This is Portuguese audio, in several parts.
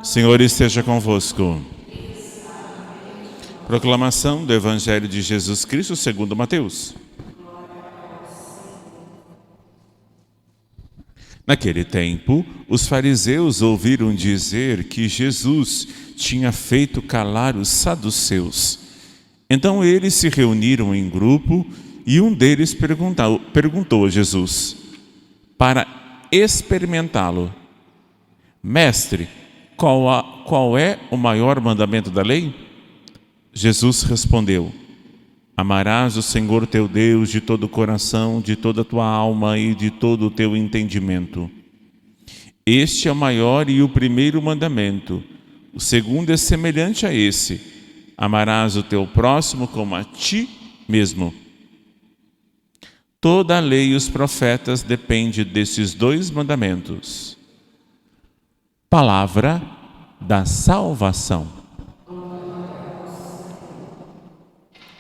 Senhor esteja convosco. Proclamação do Evangelho de Jesus Cristo segundo Mateus. Naquele tempo, os fariseus ouviram dizer que Jesus tinha feito calar os saduceus. Então eles se reuniram em grupo e um deles perguntou a Jesus, para experimentá-lo: Mestre, qual é o maior mandamento da lei? Jesus respondeu: Amarás o Senhor teu Deus de todo o coração, de toda a tua alma e de todo o teu entendimento. Este é o maior e o primeiro mandamento. O segundo é semelhante a esse: amarás o teu próximo como a ti mesmo. Toda a lei e os profetas dependem desses dois mandamentos. Palavra da salvação.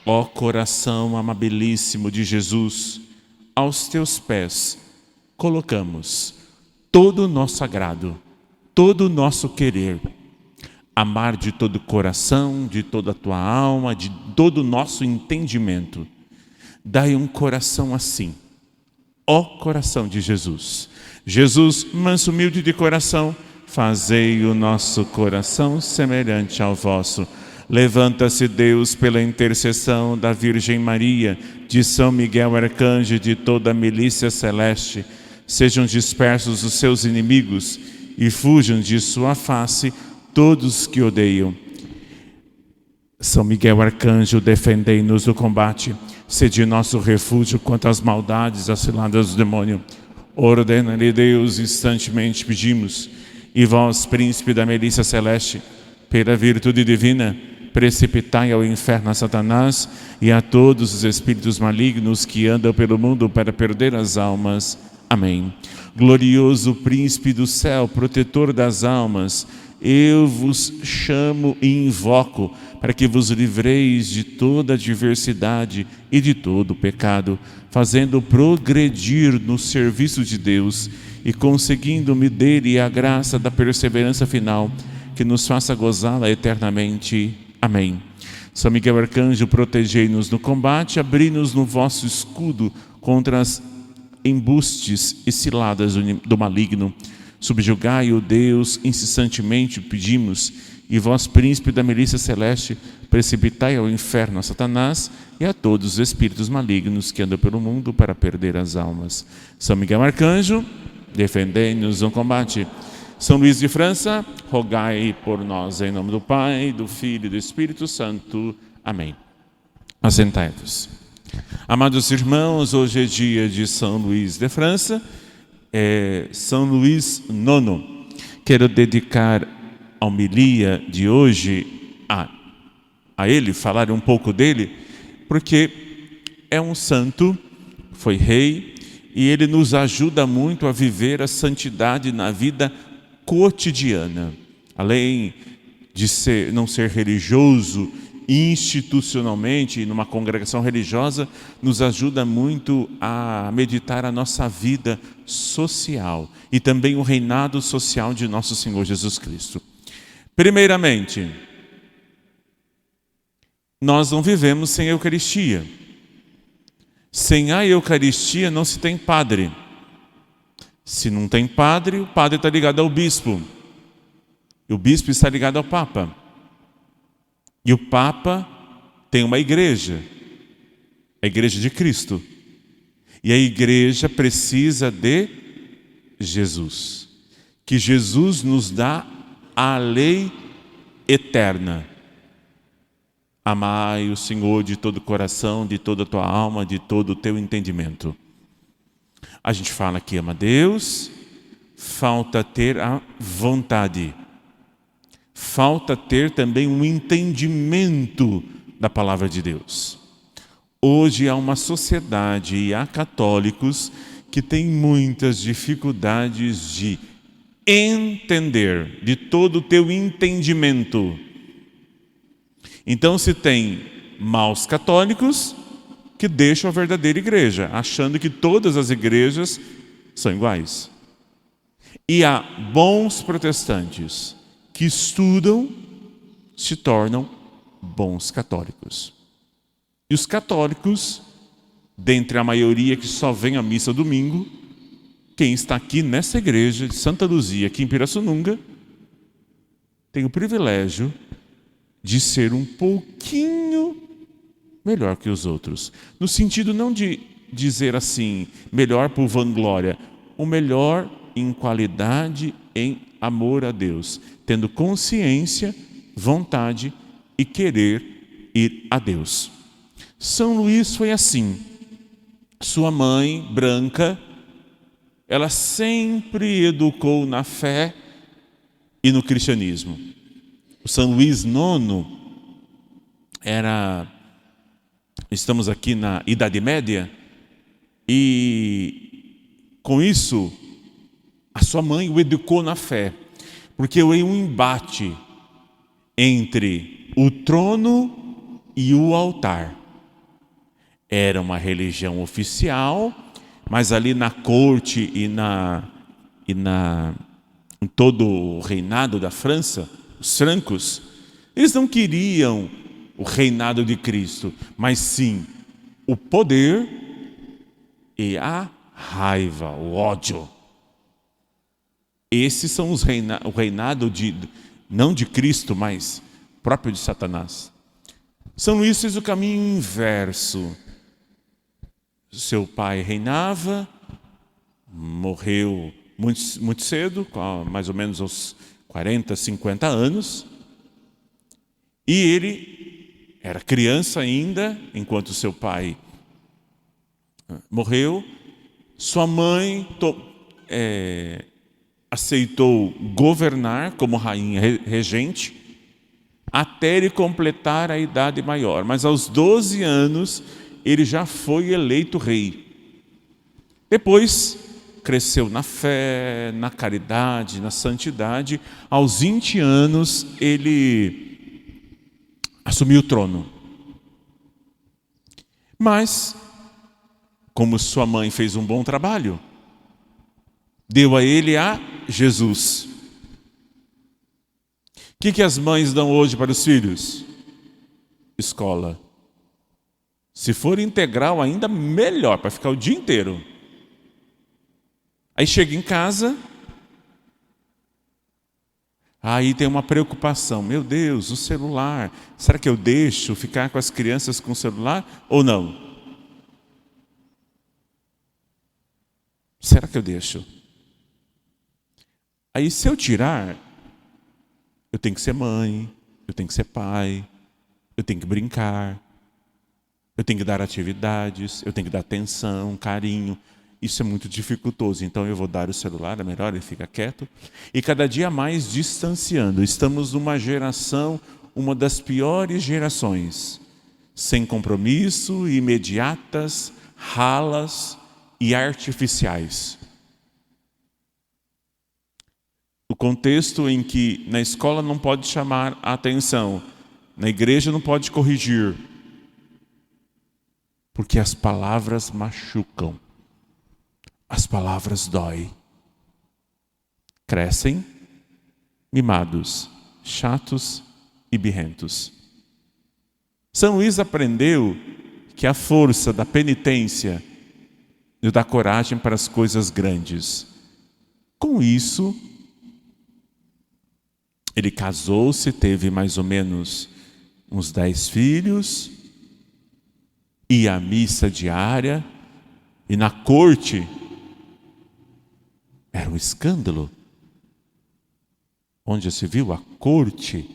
Ó coração amabilíssimo de Jesus, aos teus pés colocamos todo o nosso agrado, todo o nosso querer. Amar de todo o coração, de toda a tua alma, de todo o nosso entendimento. Dai um coração assim, ó coração de Jesus. Jesus, manso, humilde de coração, fazei o nosso coração semelhante ao vosso. Levanta-se Deus pela intercessão da Virgem Maria, de São Miguel Arcanjo e de toda a milícia celeste. Sejam dispersos os seus inimigos e fujam de sua face todos que odeiam. São Miguel Arcanjo, defendei-nos do combate. Sede nosso refúgio contra as maldades, as ciladas do demônio. Ordena-lhe Deus, instantemente pedimos. E vós, príncipe da milícia celeste, pela virtude divina, precipitai ao inferno a Satanás e a todos os espíritos malignos que andam pelo mundo para perder as almas. Amém. Glorioso príncipe do céu, protetor das almas, eu vos chamo e invoco para que vos livreis de toda adversidade e de todo pecado, fazendo progredir no serviço de Deus e conseguindo-me dele a graça da perseverança final, que nos faça gozá-la eternamente. Amém. São Miguel Arcanjo, protegei-nos no combate, abri-nos no vosso escudo contra as embustes e ciladas do maligno. Subjugai o Deus, incessantemente pedimos, e vós, príncipe da milícia celeste, precipitai ao inferno a Satanás e a todos os espíritos malignos que andam pelo mundo para perder as almas. São Miguel Arcanjo, defendei-nos no combate. São Luís de França, rogai por nós, em nome do Pai, do Filho e do Espírito Santo. Amém. Assentai-vos. Amados irmãos, hoje é dia de São Luís de França, São Luís IX. Quero dedicar a homilia de hoje a ele, falar um pouco dele, porque é um santo, foi rei, e ele nos ajuda muito a viver a santidade na vida cotidiana. Além de não ser religioso institucionalmente, numa congregação religiosa, nos ajuda muito a meditar a nossa vida social e também o reinado social de nosso Senhor Jesus Cristo. Primeiramente, nós não vivemos sem Eucaristia. Sem a Eucaristia não se tem padre. Se não tem padre, o padre está ligado ao bispo. E o bispo está ligado ao Papa. E o Papa tem uma igreja, a Igreja de Cristo. E a igreja precisa de Jesus. Que Jesus nos dá a lei eterna. Amai o Senhor de todo o coração, de toda a tua alma, de todo o teu entendimento. A gente fala que ama Deus, falta ter a vontade. Falta ter também um entendimento da palavra de Deus. Hoje há uma sociedade e há católicos que têm muitas dificuldades de entender, de todo o teu entendimento. Então se tem maus católicos que deixam a verdadeira igreja, achando que todas as igrejas são iguais. E há bons protestantes que estudam se tornam bons católicos. E os católicos, dentre a maioria que só vem à missa domingo, quem está aqui nessa igreja de Santa Luzia, aqui em Pirassununga, tem o privilégio de ser um pouquinho melhor que os outros. No sentido não de dizer assim, melhor por vanglória, o melhor em qualidade, em amor a Deus, tendo consciência, vontade e querer ir a Deus. São Luís foi assim. Sua mãe, branca, ela sempre educou na fé e no cristianismo. O São Luís IX estamos aqui na Idade Média, e com isso a sua mãe o educou na fé, porque houve um embate entre o trono e o altar. Era uma religião oficial, mas ali na corte e em todo o reinado da França, os francos, eles não queriam o reinado de Cristo, mas sim o poder e a raiva, o ódio. Esses são o reinado não de Cristo, mas próprio de Satanás. São Luís fez o caminho inverso. Seu pai reinava, morreu muito cedo, mais ou menos aos 40, 50 anos. E ele era criança ainda, enquanto seu pai morreu. Sua mãe aceitou governar como rainha regente até ele completar a idade maior. Mas aos 12 anos ele já foi eleito rei. Depois cresceu na fé, na caridade, na santidade. Aos 20 anos ele assumiu o trono. Mas, como sua mãe fez um bom trabalho, deu a ele a Jesus. O que as mães dão hoje para os filhos? Escola. Se for integral, ainda melhor, para ficar o dia inteiro. Aí chega em casa, aí tem uma preocupação. Meu Deus, o celular. Será que eu deixo ficar com as crianças com o celular ou não? Será que eu deixo? Aí se eu tirar, eu tenho que ser mãe, eu tenho que ser pai, eu tenho que brincar, eu tenho que dar atividades, eu tenho que dar atenção, carinho. Isso é muito dificultoso, então eu vou dar o celular, é melhor ele fica quieto. E cada dia mais distanciando. Estamos numa geração, uma das piores gerações, sem compromisso, imediatas, ralas e artificiais. O contexto em que na escola não pode chamar a atenção, na igreja não pode corrigir, porque as palavras machucam, as palavras doem. Crescem mimados, chatos e birrentos. São Luís aprendeu que a força da penitência nos dá coragem para as coisas grandes. Com isso, ele casou-se, teve mais ou menos uns 10 filhos, ia à missa diária, e na corte era um escândalo. Onde se viu a corte,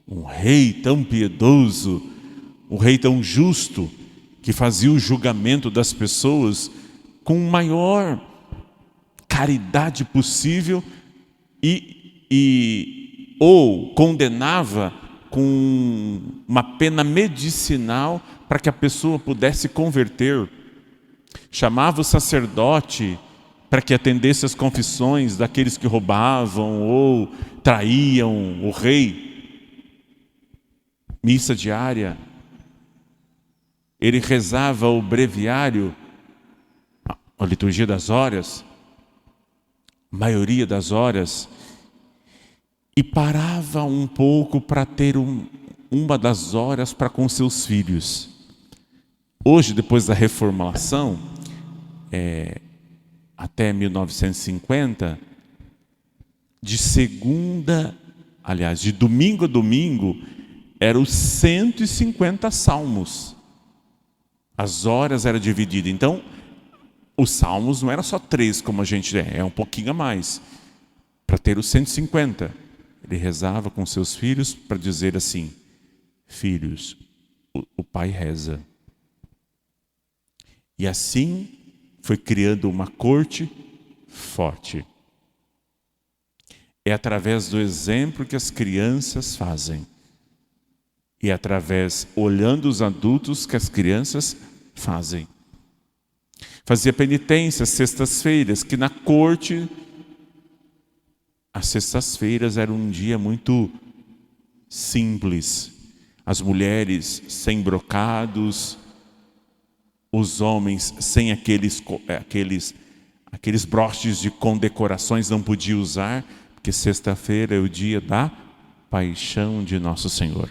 um rei tão piedoso, um rei tão justo, que fazia o julgamento das pessoas com maior caridade possível ou condenava com uma pena medicinal para que a pessoa pudesse converter. Chamava o sacerdote para que atendesse as confissões daqueles que roubavam ou traíam o rei. Missa diária. Ele rezava o breviário, a liturgia das horas, a maioria das horas. e parava um pouco para ter uma das horas para com seus filhos. Hoje, depois da reformulação, até 1950, de domingo a domingo, eram os 150 salmos. As horas eram divididas. Então, os salmos não eram só 3, como a gente é um pouquinho a mais. Para ter os 150. Ele rezava com seus filhos para dizer assim: filhos, o pai reza. E assim foi criando uma corte forte. É através do exemplo que as crianças fazem. E é através, olhando os adultos, que as crianças fazem. Fazia penitência, sextas-feiras, que na corte, as sextas-feiras eram um dia muito simples. As mulheres sem brocados, os homens sem aqueles broches de condecorações não podiam usar, porque sexta-feira é o dia da paixão de Nosso Senhor.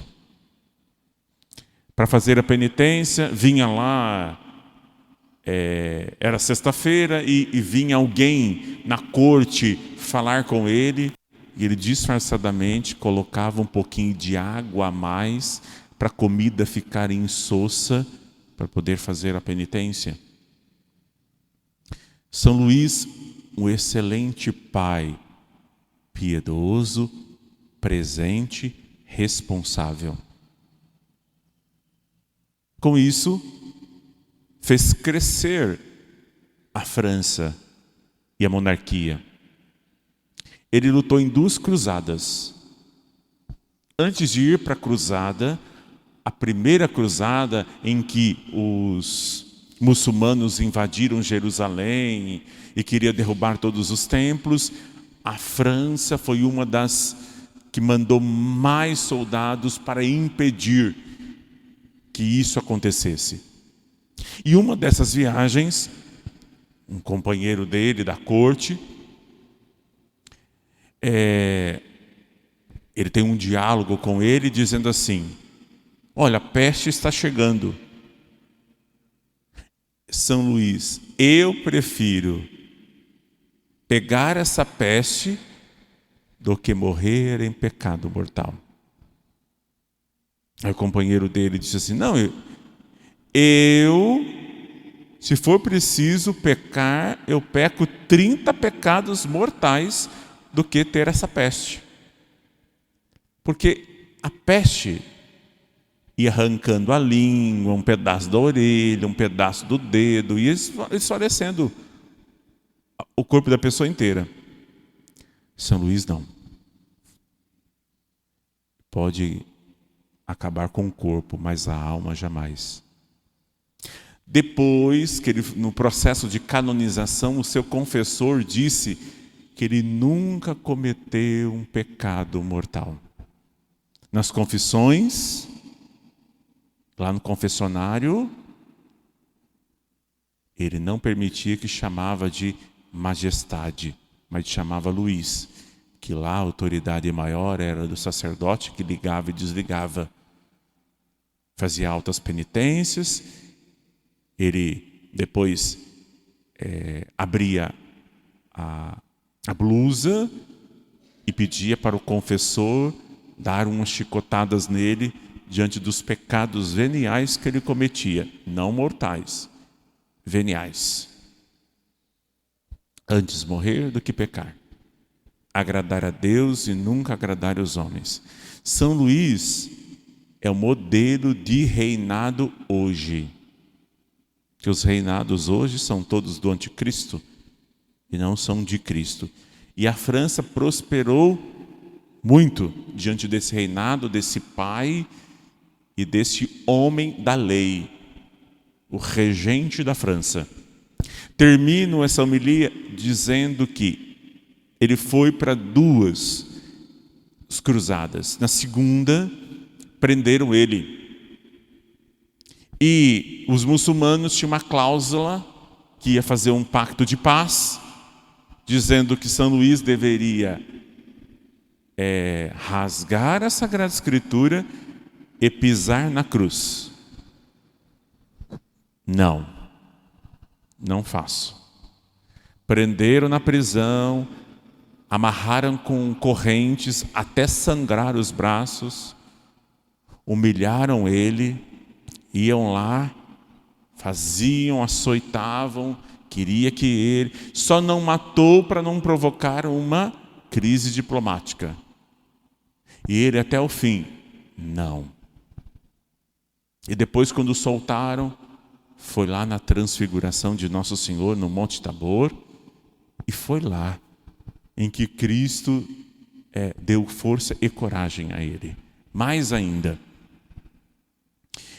Para fazer a penitência, vinha lá, era sexta-feira, e vinha alguém na corte falar com ele, e ele disfarçadamente colocava um pouquinho de água a mais para a comida ficar insossa, para poder fazer a penitência. São Luís, um excelente pai, piedoso, presente, responsável. Com isso, fez crescer a França e a monarquia. Ele lutou em 2 cruzadas. Antes de ir para a cruzada, a primeira cruzada em que os muçulmanos invadiram Jerusalém e queriam derrubar todos os templos, a França foi uma das que mandou mais soldados para impedir que isso acontecesse. E uma dessas viagens, um companheiro dele da corte, ele tem um diálogo com ele dizendo assim: olha, a peste está chegando. São Luís, eu prefiro pegar essa peste do que morrer em pecado mortal. Aí o companheiro dele disse assim: não, se for preciso pecar, eu peco 30 pecados mortais do que ter essa peste. Porque a peste ia arrancando a língua, um pedaço da orelha, um pedaço do dedo, e esfarecendo o corpo da pessoa inteira. São Luís não. Pode acabar com o corpo, mas a alma jamais. Depois que ele, no processo de canonização, o seu confessor disse que ele nunca cometeu um pecado mortal. Nas confissões, lá no confessionário, ele não permitia que chamava de majestade, mas chamava Luís, que lá a autoridade maior era do sacerdote que ligava e desligava. Fazia altas penitências, ele depois abria a blusa e pedia para o confessor dar umas chicotadas nele diante dos pecados veniais que ele cometia, não mortais, veniais. Antes morrer do que pecar. Agradar a Deus e nunca agradar os homens. São Luís é o modelo de reinado hoje. Que os reinados hoje são todos do anticristo e não são de Cristo. E a França prosperou muito diante desse reinado, desse pai e desse homem da lei, o regente da França. Termino essa homilia dizendo que ele foi para 2 cruzadas. Na segunda, prenderam ele. E os muçulmanos tinham uma cláusula que ia fazer um pacto de paz, dizendo que São Luís deveria é rasgar a Sagrada Escritura e pisar na cruz. Não faço. Prenderam na prisão, amarraram com correntes até sangrar os braços, humilharam ele, iam lá, faziam, açoitavam, queria que ele... Só não matou para não provocar uma crise diplomática. E ele até o fim, não. E depois, quando soltaram, foi lá na transfiguração de Nosso Senhor no Monte Tabor, e foi lá em que Cristo deu força e coragem a ele. Mais ainda.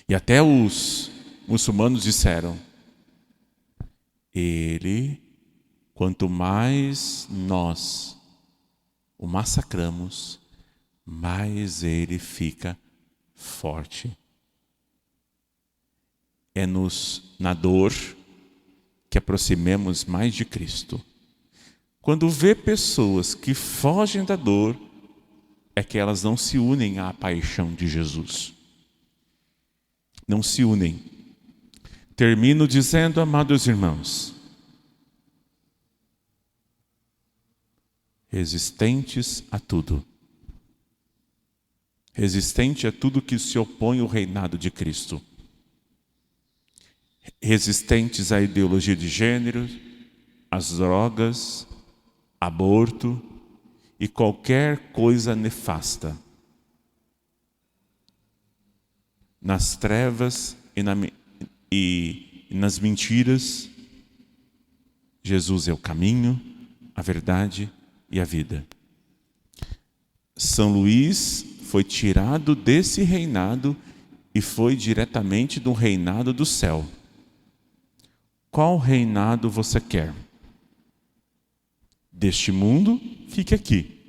E até os muçulmanos disseram, ele, quanto mais nós o massacramos, mais ele fica forte. É na dor que aproximemos mais de Cristo. Quando vê pessoas que fogem da dor, é que elas não se unem à paixão de Jesus. Não se unem. Termino dizendo, amados irmãos, resistentes a tudo. Resistente a tudo que se opõe ao reinado de Cristo. Resistentes à ideologia de gênero, às drogas, aborto e qualquer coisa nefasta. Nas trevas e nas mentiras, Jesus é o caminho, a verdade e a vida. São Luís foi tirado desse reinado e foi diretamente do reinado do céu. Qual reinado você quer? Deste mundo, fique aqui.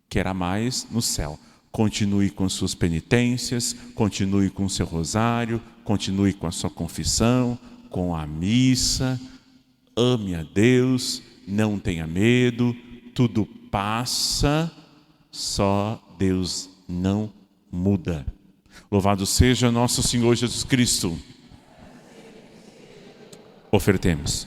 Queira mais no céu. Continue com suas penitências, continue com seu rosário, continue com a sua confissão, com a missa. Ame a Deus, não tenha medo, tudo passa, só Deus não muda. Louvado seja nosso Senhor Jesus Cristo. Ofertemos.